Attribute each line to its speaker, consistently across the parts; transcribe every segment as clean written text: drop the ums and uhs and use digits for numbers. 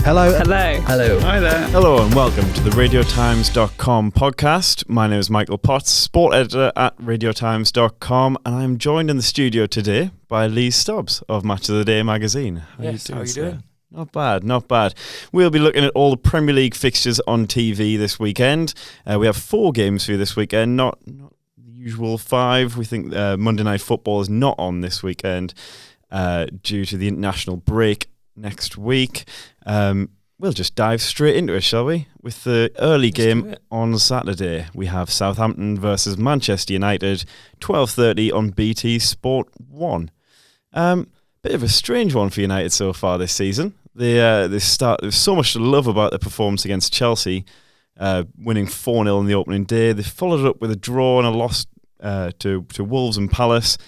Speaker 1: Hello.
Speaker 2: Hello.
Speaker 1: Hello.
Speaker 3: Hi there.
Speaker 4: Hello and welcome to the RadioTimes.com podcast. My name is Michael Potts, sport editor at RadioTimes.com, and I'm joined in the studio today by Lee Stobbs of Match of the Day magazine.
Speaker 2: How are you doing?
Speaker 4: Not bad, not bad. We'll be looking at all the Premier League fixtures on TV this weekend. We have 4 games for you this weekend, not the usual 5. We think Monday Night Football is not on this weekend due to the international break next week. We'll just dive straight into it, shall we? With the early game on Saturday, we have Southampton versus Manchester United, 12:30 on BT Sport 1. Bit of a strange one for United so far this season. There's so much to love about their performance against Chelsea, winning 4-0 on the opening day. They followed it up with a draw and a loss to Wolves and Palace.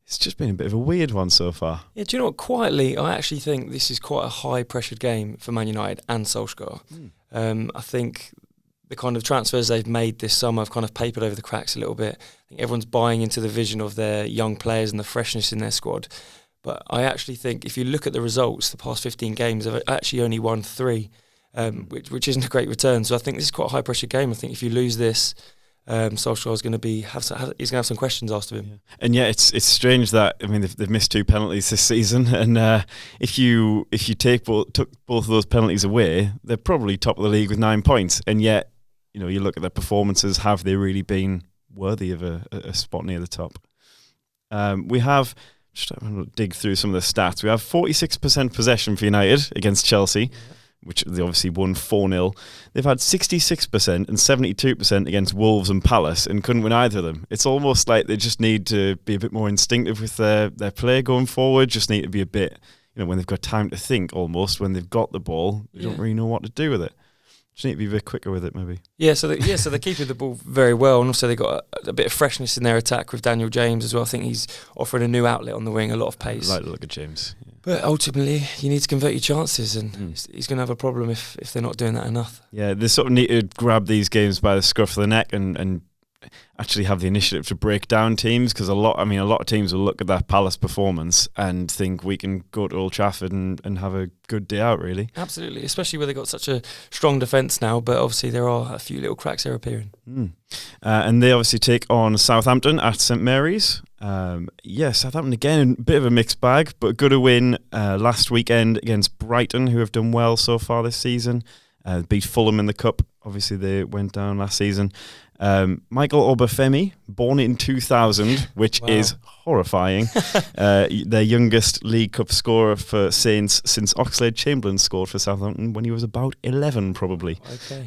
Speaker 4: It's just been a bit of a weird one so far.
Speaker 2: Yeah, do you know what? Quietly, I actually think this is quite a high-pressured game for Man United and Solskjaer. I think the kind of transfers they've made this summer have kind of papered over the cracks a little bit. I think everyone's buying into the vision of their young players and the freshness in their squad. But I actually think if you look at the results, the past 15 games, they've actually only won 3, which isn't a great return. So I think this is quite a high-pressured game. I think if you lose this, Solskjaer is going to he's going to have some questions asked of him.
Speaker 4: Yeah. And yeah, it's strange that they've missed 2 penalties this season, and if you took both of those penalties away, they're probably top of the league with 9 points. And yet, you look at their performances, have they really been worthy of a spot near the top? We have just having to dig through some of the stats. We have 46% possession for United against Chelsea. Which they obviously won 4-0. They've had 66% and 72% against Wolves and Palace and couldn't win either of them. It's almost like they just need to be a bit more instinctive with their play going forward, just need to be a bit, when they've got time to think almost, when they've got the ball, they don't really know what to do with it. Just need to be a bit quicker with it, maybe.
Speaker 2: So they're keeping the ball very well, and also they've got a bit of freshness in their attack with Daniel James as well. I think he's offering a new outlet on the wing, a lot of pace.
Speaker 4: I like the look of James. Yeah.
Speaker 2: But ultimately, you need to convert your chances, and he's going to have a problem if they're not doing that enough. Yeah,
Speaker 4: they sort of need to grab these games by the scruff of the neck and actually have the initiative to break down teams, because a lot of teams will look at that Palace performance and think we can go to Old Trafford and have a good day out, really.
Speaker 2: Absolutely, especially where they've got such a strong defence now, but obviously there are a few little cracks there appearing.
Speaker 4: And they obviously take on Southampton at St Mary's. Southampton again, a bit of a mixed bag, but good a win last weekend against Brighton, who have done well so far this season. Beat Fulham in the Cup. Obviously, they went down last season. Michael Obafemi, born in 2000, which is horrifying. Their youngest League Cup scorer for Saints since Oxlade-Chamberlain scored for Southampton when he was about 11, probably.
Speaker 2: Okay.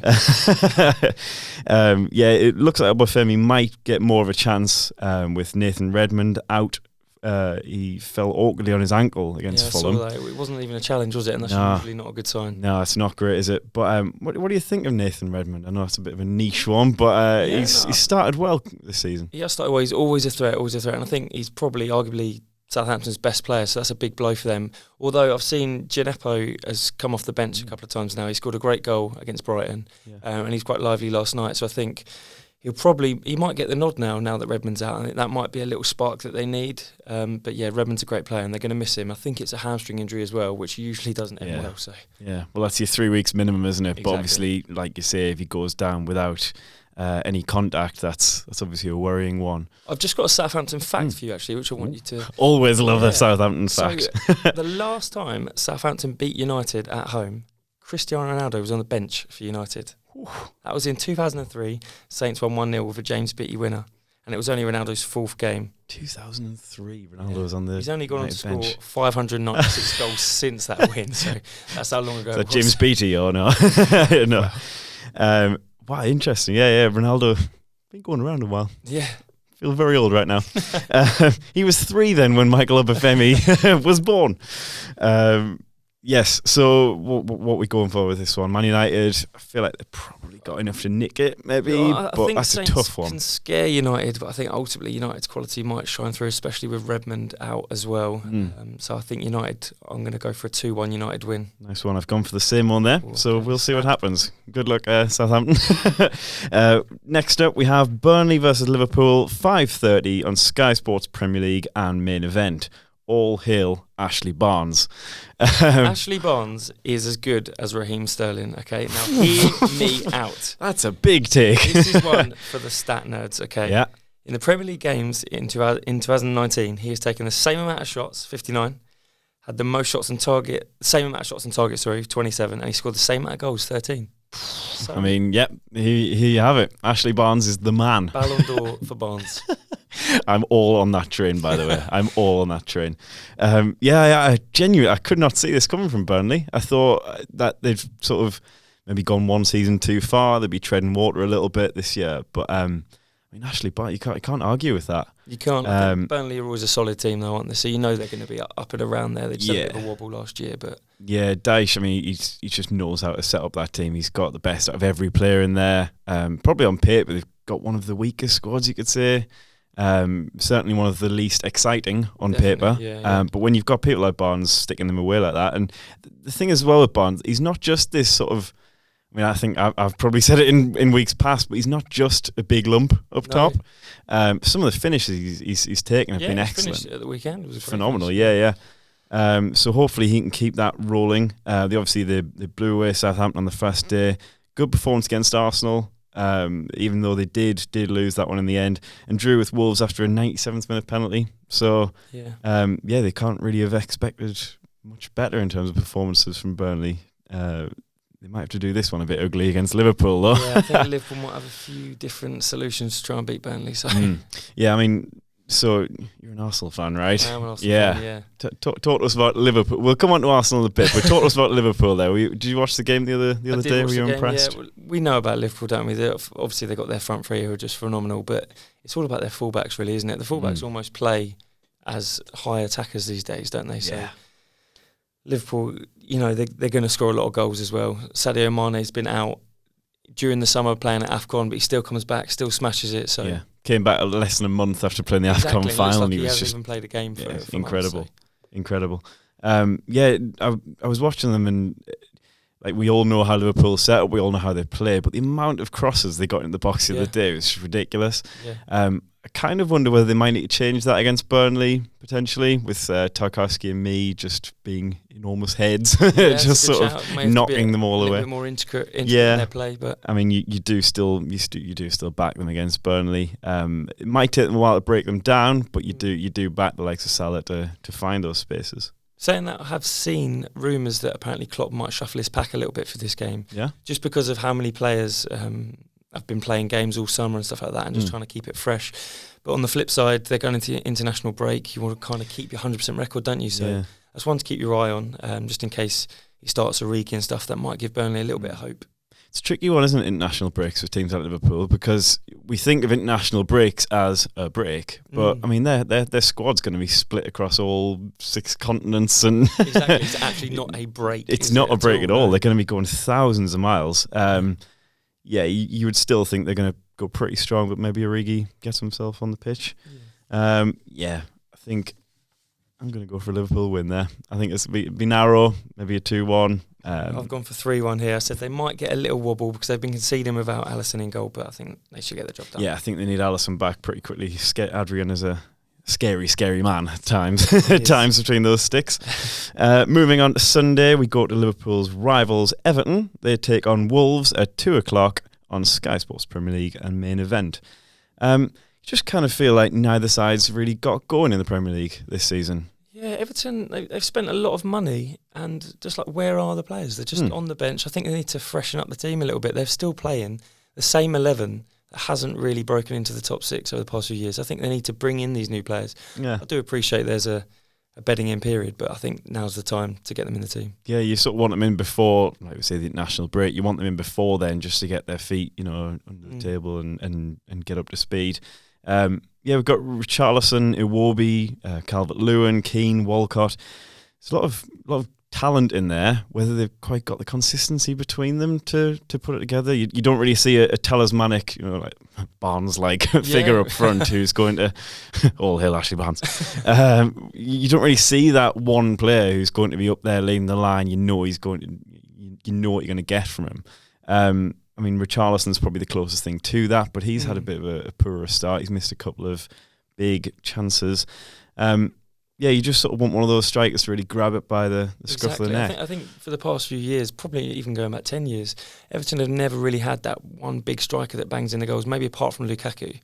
Speaker 4: It looks like Obafemi might get more of a chance with Nathan Redmond out. He fell awkwardly on his ankle against Fulham.
Speaker 2: It wasn't even a challenge, was it? And that's usually not a good sign.
Speaker 4: No, it's not great, is it? But what do you think of Nathan Redmond? I know it's a bit of a niche one, but he's started well this season.
Speaker 2: He has started well. He's always a threat, and I think he's probably arguably Southampton's best player, so that's a big blow for them. Although I've seen Gineppo has come off the bench a couple of times now. He scored a great goal against Brighton, and he's quite lively last night, so I think he might get the nod now that Redmond's out. I think that might be a little spark that they need. But Redmond's a great player and they're going to miss him. I think it's a hamstring injury as well, which usually doesn't end well. So
Speaker 4: well, that's your 3 weeks minimum, isn't it?
Speaker 2: Exactly.
Speaker 4: But obviously, like you say, if he goes down without any contact, that's obviously a worrying one.
Speaker 2: I've just got a Southampton fact for you, actually, which I want you to...
Speaker 4: Always love a Southampton fact.
Speaker 2: So, the last time Southampton beat United at home, Cristiano Ronaldo was on the bench for United. That was in 2003. Saints won 1-0 with a James Beattie winner, and it was only Ronaldo's 4th game.
Speaker 4: 2003, Ronaldo was on the.
Speaker 2: He's only gone on to score
Speaker 4: bench.
Speaker 2: 596 goals since that win. So that's how long ago.
Speaker 4: Is that James Beattie or no? No. Wow, interesting. Yeah. Ronaldo been going around a while.
Speaker 2: Yeah.
Speaker 4: Feel very old right now. He was 3 then when Michael Obafemi was born. Yes, so what are we going for with this one? Man United, I feel like they've probably got enough to nick it, maybe, but that's a tough one.
Speaker 2: Can scare United, but I think ultimately United's quality might shine through, especially with Redmond out as well. So I think United, I'm going to go for a 2-1 United win.
Speaker 4: Nice one. I've gone for the same one there, so we'll see what happens. Good luck, Southampton. Next up, we have Burnley versus Liverpool, 5:30 on Sky Sports Premier League and Main Event. all hail Ashley Barnes.
Speaker 2: Ashley Barnes is as good as Raheem Sterling, okay? Now, hear me out.
Speaker 4: That's a big take.
Speaker 2: This is one for the stat nerds, okay?
Speaker 4: Yeah.
Speaker 2: In the Premier League games in 2019, he has taken the same amount of shots, 59, had the most shots on target, 27, and he scored the same amount of goals, 13. So,
Speaker 4: I mean, yep, here you have it. Ashley Barnes is the man.
Speaker 2: Ballon d'Or for Barnes.
Speaker 4: I'm all on that train, by the way. I'm all on that train. I genuinely, I could not see this coming from Burnley. I thought that they've sort of maybe gone one season too far. They'd be treading water a little bit this year. But, I mean, Ashley Barnes, you can't argue with that.
Speaker 2: You can't. I think Burnley are always a solid team, though, aren't they? So you know they're going to be up and around there. They just had a bit of a wobble last year, but
Speaker 4: yeah, Dyche. I mean, he just knows how to set up that team. He's got the best out of every player in there. Probably on paper, they've got one of the weakest squads, you could say. Certainly one of the least exciting on paper.
Speaker 2: Yeah.
Speaker 4: But when you've got people like Barnes sticking them away like that, and the thing as well with Barnes, he's not just this sort of. I mean, I think I've probably said it in weeks past, but he's not just a big lump up top. Some of the finishes he's taken have been excellent.
Speaker 2: Finished at the weekend. It was
Speaker 4: phenomenal. Yeah. So hopefully he can keep that rolling. They blew away Southampton on the first day. Good performance against Arsenal, even though they did lose that one in the end, and drew with Wolves after a 97th minute penalty. So they can't really have expected much better in terms of performances from Burnley. They might have to do this one a bit ugly against Liverpool, though.
Speaker 2: Yeah, I think Liverpool might have a few different solutions to try and beat Burnley. So,
Speaker 4: yeah, I mean, so you're an Arsenal fan, right?
Speaker 2: I am an Arsenal fan, yeah.
Speaker 4: Talk to us about Liverpool. We'll come on to Arsenal in a bit, but talk to us about Liverpool there. Did you watch the game the other day? Were you impressed?
Speaker 2: Yeah, we know about Liverpool, don't we? Obviously, they got their front three who are just phenomenal, but it's all about their fullbacks, really, isn't it? The fullbacks almost play as high attackers these days, don't they? So Liverpool, they're going to score a lot of goals as well. Sadio Mane's been out during the summer playing at AFCON, but he still comes back, still smashes it. So
Speaker 4: came back less than a month after playing the AFCON final.
Speaker 2: Like
Speaker 4: he
Speaker 2: hasn't even played a game for
Speaker 4: incredible,
Speaker 2: incredible.
Speaker 4: I was watching them, and like we all know how Liverpool set up, we all know how they play, but the amount of crosses they got in the box the other day was ridiculous. I kind of wonder whether they might need to change that against Burnley, potentially, with Tarkowski and me just being enormous heads, just sort of knocking them all away.
Speaker 2: A bit more intricate in their play, but
Speaker 4: I mean, you do still back them against Burnley. It might take them a while to break them down, but you do back the likes of Salah to find those spaces.
Speaker 2: Saying that, I have seen rumours that apparently Klopp might shuffle his pack a little bit for this game.
Speaker 4: Yeah,
Speaker 2: just because of how many players have been playing games all summer and stuff like that, and just trying to keep it fresh. But on the flip side, they're going into international break. You want to kind of keep your 100% record, don't you? So that's one to keep your eye on, just in case he starts a reeky and stuff. That might give Burnley a little bit of hope.
Speaker 4: It's a tricky one, isn't it, international breaks with teams like Liverpool, because we think of international breaks as a break, but I mean their squad's going to be split across all 6 continents, and
Speaker 2: exactly, it's actually not a break.
Speaker 4: It's not a break at all. They're going to be going thousands of miles. You would still think they're going to go pretty strong, but maybe Origi gets himself on the pitch. I think I'm going to go for a Liverpool win there. I think it's be narrow, maybe a 2-1.
Speaker 2: I've gone for 3-1 here. I said they might get a little wobble because they've been conceding without Alisson in goal, but I think they should get the job done.
Speaker 4: Yeah, I think they need Alisson back pretty quickly. Adrian is a scary man at times. Times between those sticks. Moving on to Sunday, we go to Liverpool's rivals Everton. They take on Wolves at 2:00 on Sky Sports Premier League and main event. Just kind of feel like neither side's really got going in the Premier League this season.
Speaker 2: Yeah, Everton, they've spent a lot of money, and just like, where are the players? They're just on the bench. I think they need to freshen up the team a little bit. They're still playing the same 11 that hasn't really broken into the top 6 over the past few years. I think they need to bring in these new players. Yeah. I do appreciate there's a bedding in period, but I think now's the time to get them in the team. Yeah,
Speaker 4: you sort of want them in before, like we say, the national break. You want them in before then, just to get their feet, under the table and get up to speed. We've got Richarlison, Iwobi, Calvert-Lewin, Keane, Walcott. There's a lot of talent in there. Whether they've quite got the consistency between them to put it together, you don't really see a talismanic, like Barnes-like figure up front who's going to all hail Ashley Barnes. You don't really see that one player who's going to be up there leading the line. You know what you're going to get from him. I mean, Richarlison's probably the closest thing to that, but he's had a bit of a poorer start. He's missed a couple of big chances. you just sort of want one of those strikers to really grab it by the scruff of the neck.
Speaker 2: I think for the past few years, probably even going back 10 years, Everton have never really had that one big striker that bangs in the goals, maybe apart from Lukaku.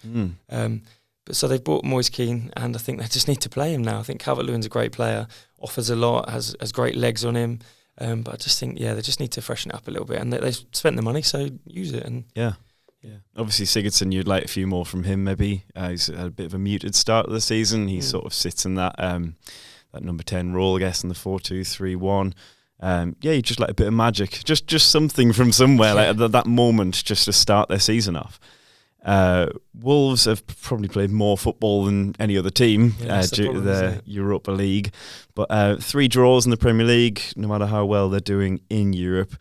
Speaker 2: But so they've bought Moise Kean, and I think they just need to play him now. I think Calvert-Lewin's a great player, offers a lot, has great legs on him. But I just think, they just need to freshen it up a little bit. And they've spent the money, so use it. And
Speaker 4: yeah. Obviously, Sigurdsson, you'd like a few more from him, maybe. He's had a bit of a muted start of the season. He sort of sits in that that number 10 role, I guess, in the 4-2-3-1. You just like a bit of magic. Just something from somewhere, like that moment, just to start their season off. Wolves have probably played more football than any other team due to their Europa League. But 3 draws in the Premier League, no matter how well they're doing in Europe.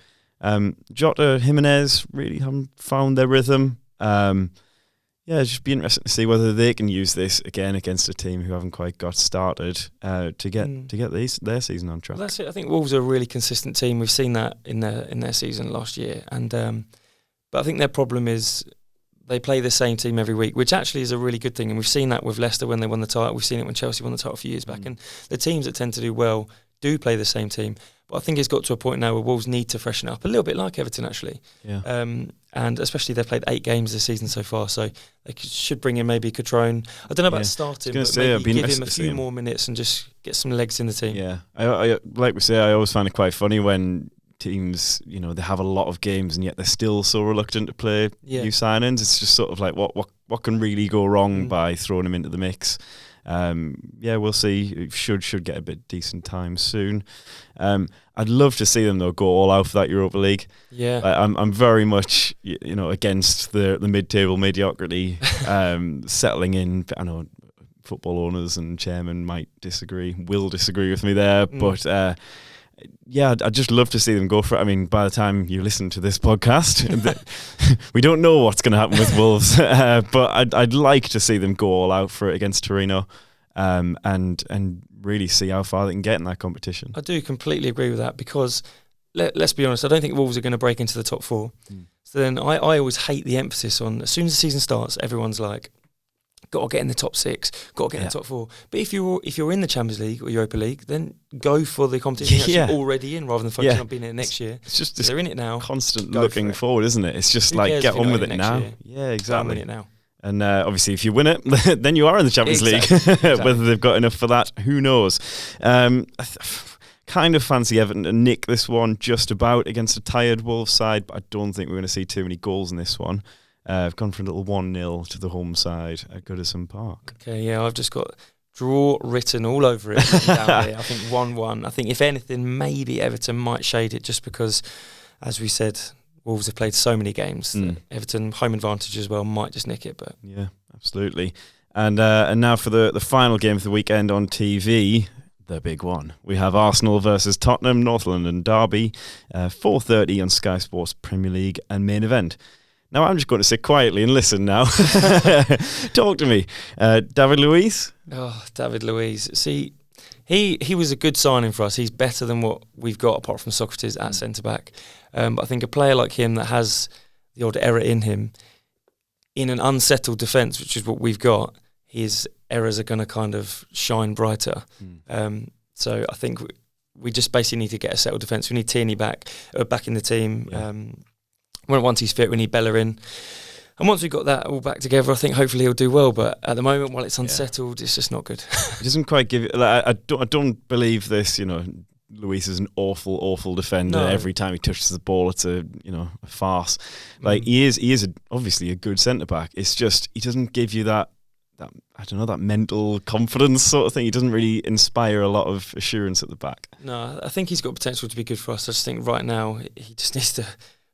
Speaker 4: Jota, Jimenez really haven't found their rhythm. It's just be interesting to see whether they can use this again against a team who haven't quite got started to get their season on track.
Speaker 2: Well, that's it. I think Wolves are a really consistent team. We've seen that in their season last year, and but I think their problem is they play the same team every week, which actually is a really good thing. And we've seen that with Leicester when they won the title. We've seen it when Chelsea won the title a few years back. And the teams that tend to do well do play the same team. But I think it's got to a point now where Wolves need to freshen up a little bit like Everton, actually.
Speaker 4: Yeah.
Speaker 2: And especially they've played 8 games this season so far, so they should bring in maybe Catrone. I don't know about starting, but maybe give him a few more minutes and just get some legs in the team.
Speaker 4: Yeah, I like we say, I always find it quite funny when teams, they have a lot of games and yet they're still so reluctant to play new signings. It's just sort of like what can really go wrong by throwing them into the mix. We'll see. Should get a bit decent time soon. I'd love to see them though go all out for that Europa League.
Speaker 2: Yeah,
Speaker 4: I'm very much against the mid-table mediocrity settling in. I know football owners and chairmen will disagree with me there, but I'd just love to see them go for it. I mean, by the time you listen to this podcast, we don't know what's going to happen with Wolves, but I'd like to see them go all out for it against Torino, and really see how far they can get in that competition.
Speaker 2: I do completely agree with that, because let's be honest, I don't think Wolves are going to break into the top 4. So then I always hate the emphasis on, as soon as the season starts, everyone's like, got to get in the top 6, got to get in the top 4. But if you're in the Champions League or Europa League, then go for the competition you're already in, rather than focusing on being in it next year.
Speaker 4: It's just
Speaker 2: they're in it now.
Speaker 4: Constant looking forward, isn't it? It's just like, get on with it now. Yeah, exactly.
Speaker 2: Get on with it now.
Speaker 4: And obviously, if you win it, then you are in the Champions League. Whether they've got enough for that, who knows? Kind of fancy Everton to nick this one just about against a tired Wolves side, but I don't think we're going to see too many goals in this one. I've gone for a little 1-0 to the home side at Goodison Park.
Speaker 2: Okay, I've just got draw written all over it down here. I think 1-1. I think if anything, maybe Everton might shade it, just because, as we said, Wolves have played so many games. Everton, home advantage as well, might just nick it. But
Speaker 4: yeah, absolutely. And now for the final game of the weekend on TV, the big one. We have Arsenal versus Tottenham, North London derby, 4:30 on Sky Sports Premier League and main event. Now I'm just going to sit quietly and listen now. Talk to me. David Luiz?
Speaker 2: Oh, David Luiz. See, he was a good signing for us. He's better than what we've got apart from Socrates at centre-back. But I think a player like him that has the odd error in him, in an unsettled defence, which is what we've got, his errors are going to kind of shine brighter. So I think we just basically need to get a settled defence. We need Tierney back in the team. Yeah. Once he's fit, we need Bella in. And once we've got that all back together, I think hopefully he'll do well. But at the moment, while it's unsettled, it's just not good.
Speaker 4: It doesn't quite give it. I don't believe this. Luis is an awful defender. No. Every time he touches the ball, it's a farce. Like he is obviously a good centre back. It's just he doesn't give you that that mental confidence sort of thing. He doesn't really inspire a lot of assurance at the back. No,
Speaker 2: I think he's got potential to be good for us. I just think right now he just needs to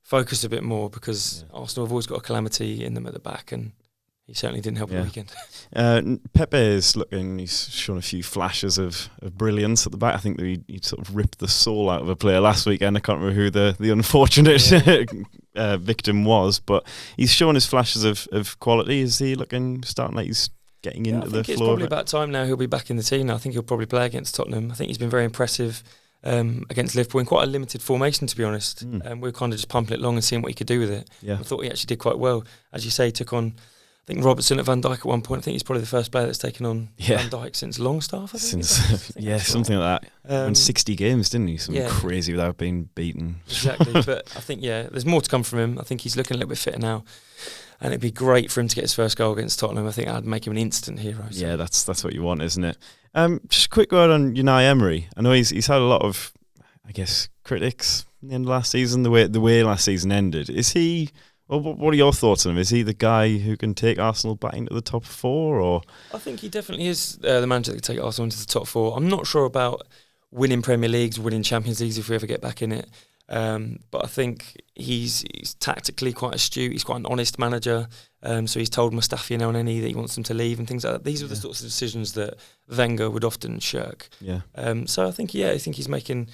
Speaker 2: focus a bit more, because Arsenal have always got a calamity in them at the back, and he certainly didn't help the weekend.
Speaker 4: Pepe is looking, he's shown a few flashes of brilliance at the back. I think that he sort of ripped the soul out of a player last weekend. I can't remember who the unfortunate victim was, but he's shown his flashes of quality. Is he starting like he's getting into the flow? I think
Speaker 2: it's probably about time now he'll be back in the team now. I think he'll probably play against Tottenham. I think he's been very impressive against Liverpool in quite a limited formation, to be honest. We were kind of just pumping it along and seeing what he could do with it. I thought he actually did quite well. As you say, he took on I think Robertson at Van Dijk at one point. I think he's probably the first player that's taken on Van Dijk since Longstaff. I think.
Speaker 4: Something like that. Won 60 games, didn't he? Something crazy without being beaten.
Speaker 2: Exactly, but I think there's more to come from him. I think he's looking a little bit fitter now, and it'd be great for him to get his first goal against Tottenham. I think that'd make him an instant hero. So.
Speaker 4: Yeah, that's what you want, isn't it? Just a quick word on Unai Emery. I know he's had a lot of, I guess, critics in the end of last season. The way last season ended. Is he? Well, what are your thoughts on him? Is he the guy who can take Arsenal back into the top 4? Or
Speaker 2: I think he definitely is the manager that can take Arsenal into the top 4. I'm not sure about winning Premier Leagues, winning Champions Leagues if we ever get back in it. But I think he's tactically quite astute. He's quite an honest manager. So he's told Mustafi now and any that he wants them to leave and things like that. These are the sorts of decisions that Wenger would often shirk.
Speaker 4: Yeah.
Speaker 2: So I think he's making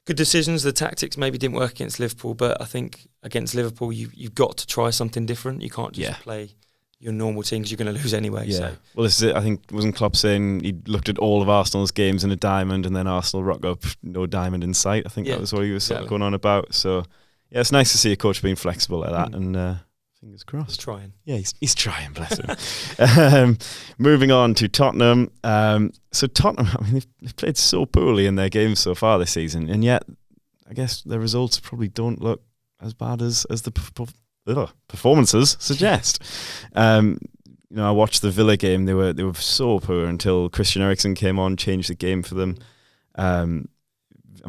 Speaker 2: good decisions. The tactics maybe didn't work against Liverpool, but I think against Liverpool you've got to try something different. You can't just play your normal team because you're going to lose anyway.
Speaker 4: Yeah.
Speaker 2: So.
Speaker 4: Well, this is it. I think wasn't Klopp saying he looked at all of Arsenal's games in a diamond, and then Arsenal rock up, no diamond in sight. I think that was what he was sort of going on about. So yeah, it's nice to see a coach being flexible like that, and fingers crossed.
Speaker 2: He's trying.
Speaker 4: Yeah, he's trying. Bless him. Moving on to Tottenham. So Tottenham, I mean, they've played so poorly in their games so far this season, and yet I guess their results probably don't look as bad as the performances suggest. I watched the Villa game. They were so poor until Christian Eriksen came on, changed the game for them. I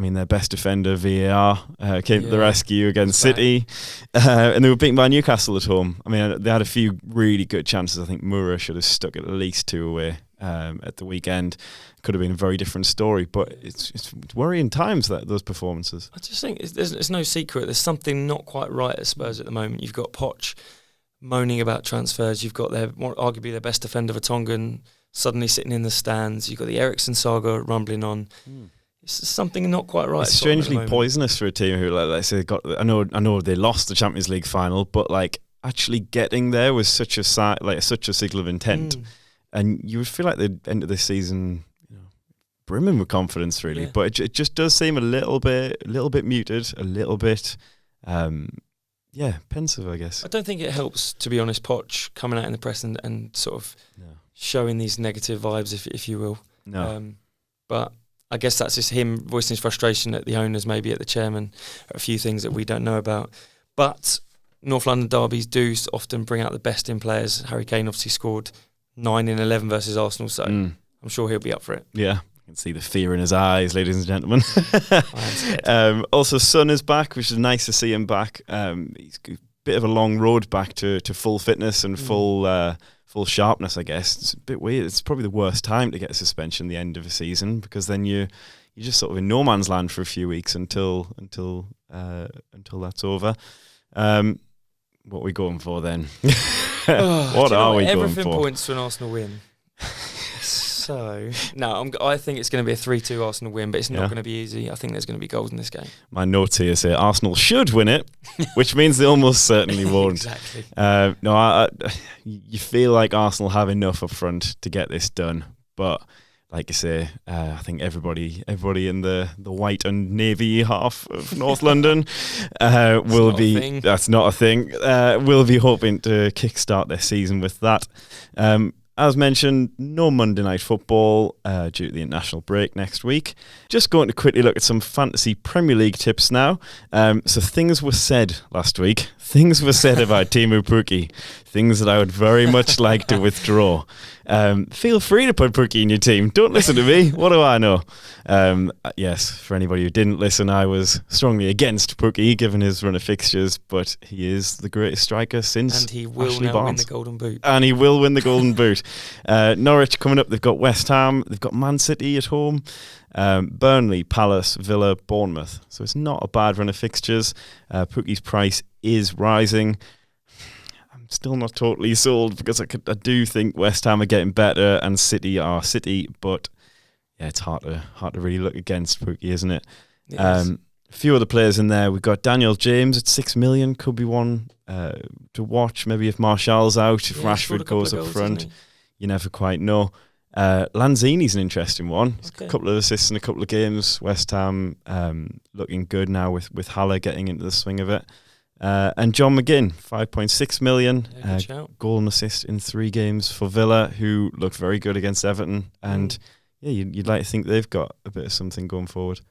Speaker 4: mean, their best defender, VAR, came to the rescue against City, and they were beaten by Newcastle at home. I mean, they had a few really good chances. I think Moura should have stuck at least 2 away at the weekend. Could have been a very different story, but it's worrying times, those performances. I
Speaker 2: just think it's no secret. There's something not quite right at Spurs at the moment. You've got Poch moaning about transfers. You've got arguably their best defender, Vertonghen, suddenly sitting in the stands. You've got the Eriksen saga rumbling on. It's something not quite right.
Speaker 4: It's strangely poisonous for a team who, like, let's say, I know they lost the Champions League final, but like actually getting there was such a signal of intent, and you would feel like they'd enter this season brimming with confidence, really. Yeah. But it just does seem a little bit muted, a little bit, pensive, I guess.
Speaker 2: I don't think it helps, to be honest, Poch coming out in the press and sort of showing these negative vibes, if you will.
Speaker 4: No.
Speaker 2: But I guess that's just him voicing his frustration at the owners, maybe at the chairman, a few things that we don't know about. But North London derbies do often bring out the best in players. Harry Kane obviously scored 9 in 11 versus Arsenal, so I'm sure he'll be up for it.
Speaker 4: Yeah. I can see the fear in his eyes, ladies and gentlemen. Also, Son is back, which is nice to see him back. He's a bit of a long road back to full fitness and full sharpness, I guess. It's a bit weird. It's probably the worst time to get a suspension at the end of a season, because then you're just sort of in no man's land for a few weeks until that's over. What are we going for then? What are we going for?
Speaker 2: Everything points to an Arsenal win. So, no, I think it's going to be a 3-2 Arsenal win, but it's not going to be easy. I think there's going to be goals in this game.
Speaker 4: My notes here say Arsenal should win it, which means they almost certainly won't.
Speaker 2: Exactly.
Speaker 4: You feel like Arsenal have enough up front to get this done, but like you say, I think everybody in the white and navy half of North London will be. That's not a thing. Will be hoping to kickstart their season with that. As mentioned, no Monday Night Football due to the international break next week. Just going to quickly look at some fantasy Premier League tips now. So things were said last week. Things were said about Teemu Pukki. Things that I would very much like to withdraw. Feel free to put Pukki in your team. Don't listen to me. What do I know? Yes, for anybody who didn't listen, I was strongly against Pukki given his run of fixtures, but he is the greatest striker since
Speaker 2: and he will
Speaker 4: Ashley
Speaker 2: now
Speaker 4: Barnes.
Speaker 2: Win the Golden Boot.
Speaker 4: And he will win the Golden Boot. Norwich coming up. They've got West Ham. They've got Man City at home. Burnley, Palace, Villa, Bournemouth. So it's not a bad run of fixtures. Pukki's price is rising. I'm still not totally sold because I do think West Ham are getting better and City are City, but yeah, it's hard to really look against Pukki, isn't it? Yes. A few other players in there. We've got Daniel James at 6 million, could be one to watch. Maybe if Martial's out, if Rashford goes up front, you never quite know. Lanzini's an interesting one. He's got a couple of assists in a couple of games. West Ham looking good now with Haller getting into the swing of it. And John McGinn, 5.6 million.
Speaker 2: Yeah, good shout.
Speaker 4: Goal and assist in 3 games for Villa, who looked very good against Everton. And you'd like to think they've got a bit of something going forward.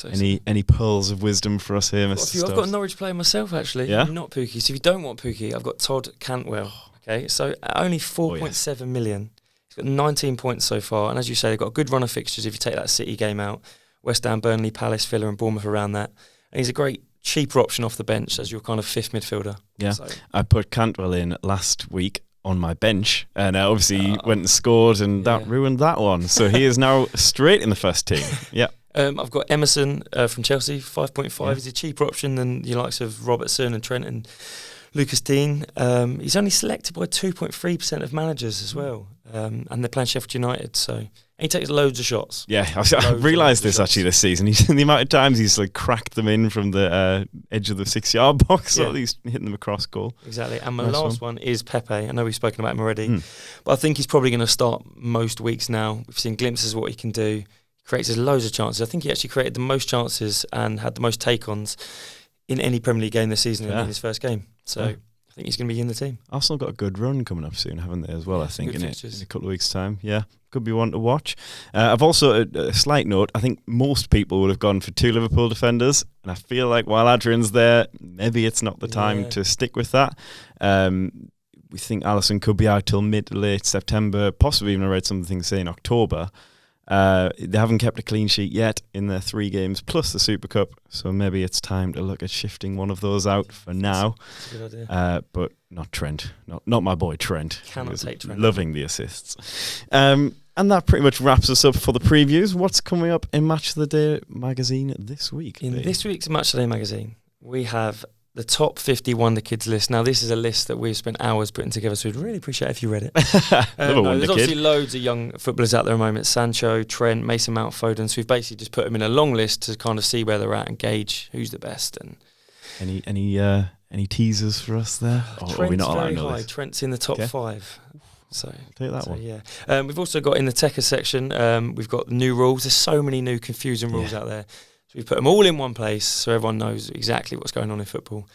Speaker 4: Any pearls of wisdom for us here, Mr. Stobbs?
Speaker 2: I've got a Norwich player myself, actually.
Speaker 4: Yeah?
Speaker 2: Not Pookie. So if you don't want Pookie, I've got Todd Cantwell. Okay, so only 4.7 million. He's got 19 points so far. And as you say, they've got a good run of fixtures if you take that City game out. West Ham, Burnley, Palace, Villa and Bournemouth around that. And he's a great cheaper option off the bench as your kind of 5th midfielder.
Speaker 4: Yeah,
Speaker 2: so.
Speaker 4: I put Cantwell in last week on my bench, and obviously he went and scored, and that ruined that one. So he is now straight in the first team. Yeah.
Speaker 2: I've got Emerson from Chelsea, 5.5. Yeah. He's a cheaper option than the likes of Robertson and Trent and Lucas Dean. He's only selected by 2.3% of managers as well, and they're playing Sheffield United, so... And he takes loads of shots.
Speaker 4: Yeah, I realised this actually this season. The amount of times he's like cracked them in from the edge of the 6-yard box, or he's hitting them across goal.
Speaker 2: Exactly. And my last one is Pepe. I know we've spoken about him already, but I think he's probably going to start most weeks now. We've seen glimpses of what he can do. He creates loads of chances. I think he actually created the most chances and had the most take-ons in any Premier League game this season in his first game. So I think he's going to be in the team. Arsenal
Speaker 4: got a good run coming up soon, haven't they, as well, I think, in a couple of weeks' time. Yeah, could be one to watch. I've also, a slight note, I think most people would have gone for 2 Liverpool defenders, and I feel like while Adrian's there, maybe it's not the time to stick with that. We think Alisson could be out till mid to late September, possibly even I read something saying October. They haven't kept a clean sheet yet in their 3 games plus the Super Cup, so maybe it's time to look at shifting one of those out for now.
Speaker 2: That's a good idea.
Speaker 4: But not Trent, not my boy Trent.
Speaker 2: Cannot take Trent.
Speaker 4: Loving the assists. And that pretty much wraps us up for the previews. What's coming up in Match of the Day magazine this week?
Speaker 2: In this week's Match of the Day magazine, we have the top 50 Wonder Kids list. Now, this is a list that we've spent hours putting together, so we'd really appreciate if you read it. There's obviously loads of young footballers out there at the moment. Sancho, Trent, Mason Mount, Foden. So we've basically just put them in a long list to kind of see where they're at and gauge who's the best. And
Speaker 4: any teasers for us there?
Speaker 2: Trent's very high. Trent's in the top 5. So
Speaker 4: take that one.
Speaker 2: Yeah. We've also got in the Techer section, we've got new rules. There's so many new confusing rules out there. So we put them all in one place so everyone knows exactly what's going on in football.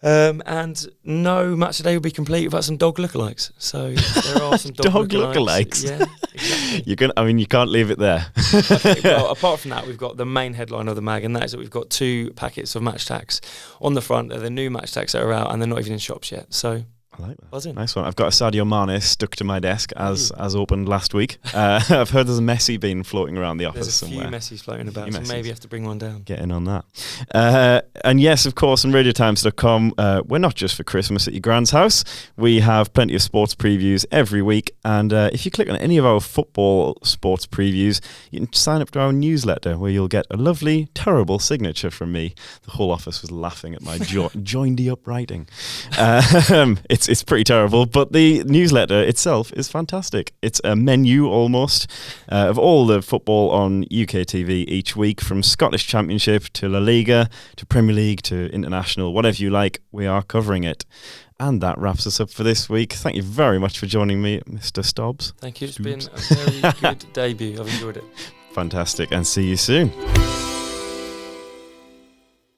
Speaker 2: And no match today will be complete without some dog lookalikes. So there are some dog
Speaker 4: lookalikes.
Speaker 2: Yeah, exactly.
Speaker 4: You can't leave it there.
Speaker 2: Okay, well, apart from that, we've got the main headline of the mag, and that is that we've got 2 packets of match tax on the front. They're the new match tax that are out, and they're not even in shops yet. So
Speaker 4: I like that. Buzzing. Nice one. I've got a Sadio Mane stuck to my desk as opened last week. I've heard there's a Messi being floating around the office somewhere.
Speaker 2: There's a few Messis floating about, so maybe you have to bring one down.
Speaker 4: Get in on that. And yes, of course, on radiotimes.com, we're not just for Christmas at your grand's house. We have plenty of sports previews every week. And if you click on any of our football sports previews, you can sign up to our newsletter where you'll get a lovely, terrible signature from me. The whole office was laughing at my joindy up writing. It's pretty terrible, but the newsletter itself is fantastic. It's a menu almost of all the football on UK TV each week, from Scottish Championship to La Liga to Premier League to International, whatever you like, we are covering it. And that wraps us up for this week. Thank you very much for joining me, Mr. Stobbs.
Speaker 2: Thank you. It's been a very good debut. I've enjoyed it.
Speaker 4: Fantastic, and see you soon.